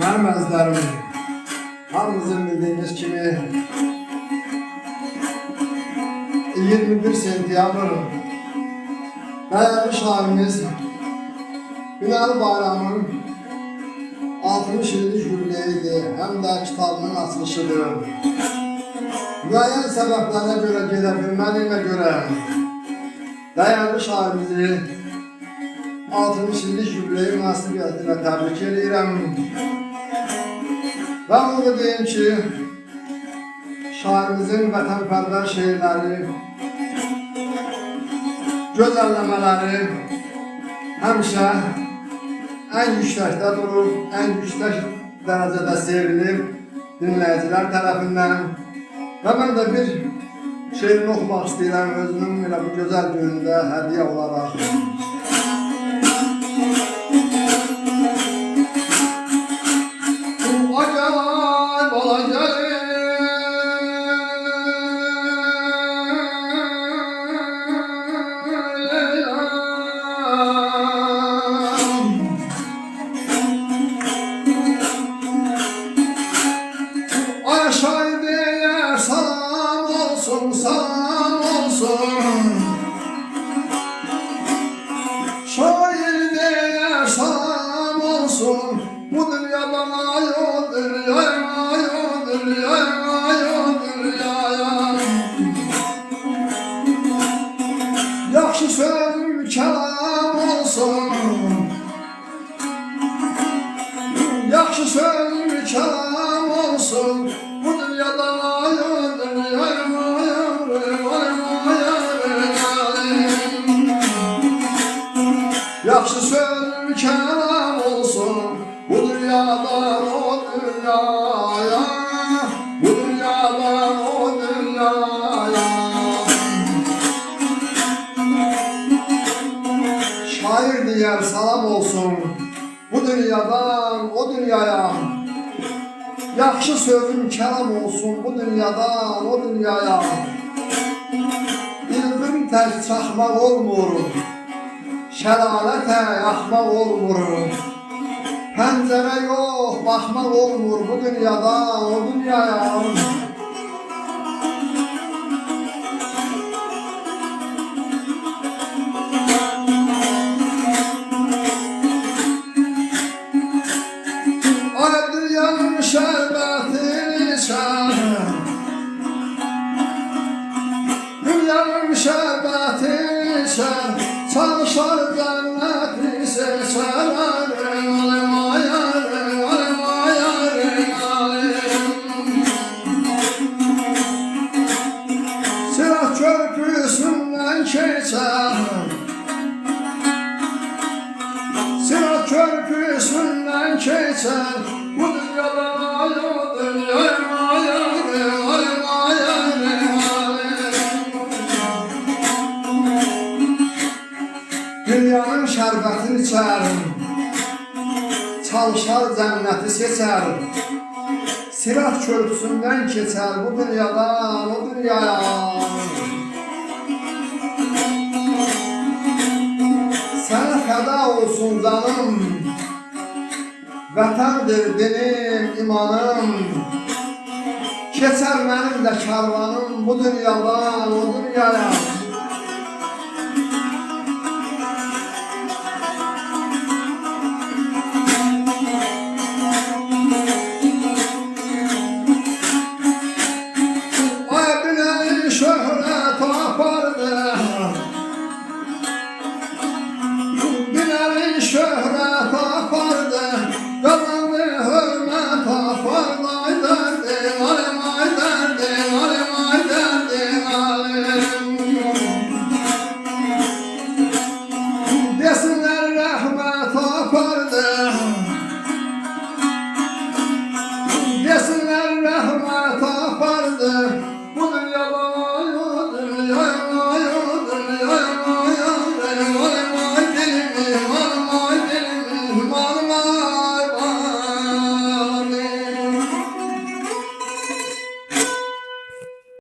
Mənim əzizlərim, hamınızın bildiğiniz kimi 21 sentyabr değerli şairimiz Binali Bayram'ın 60 illik jubileydi, hem de kitabının açılışıdır. Müəyyən səbəblərə görə gedə bilmədiyimə görə değerli şairimizi 60 illik jubileyi münasibətilə təbrik edirəm. Və onu da deyim ki, şairimizin vətənpərvər şeirləri, gözəlləmələri həmişə ən yüksəkdə durur, ən yüksək dərəcədə sevilir dinləyicilər tərəfindən. Və mən də bir şeirini oxumaq istəyirəm özünün elə bu gözəl günündə hədiyyə olaraq. Salam olsun şair diye salam olsun, bu dünyadan ayodur ayodur ayodur yaxşı söz kelam olsun, yaxşı söz kelam olsun, bu dünyadan ayodur yaxşı söz kelam olsun, bu dünyadan o dünyaya, bu dünyadan o dünyaya. Şair diyer salam olsun, bu dünyadan o dünyaya. Yaxşı sözün kelam olsun, bu dünyadan o dünyaya. İlbim tək çaxmaq olmur, şəlalətə yaxmaq olmur. Pəncərə yox, baxmaq olmur bu dünyadan o dünyaya. Ay dünyanın şərbətini içər, dünyanın şərbətini içər, çalışar cənnəti seçər. Silah körpüsündən keçər, silah körpüsündən keçər, bu dünyadan ayodur Dünyanın şərbətini içər, çalışar cənnəti seçər. Sirat körpüsündən keçər bu dünyadan o dünyaya. Sənə fəda olsun canım, vətəndir dinim, imanım. Keçər mənim də karvanım bu dünyadan o dünyaya.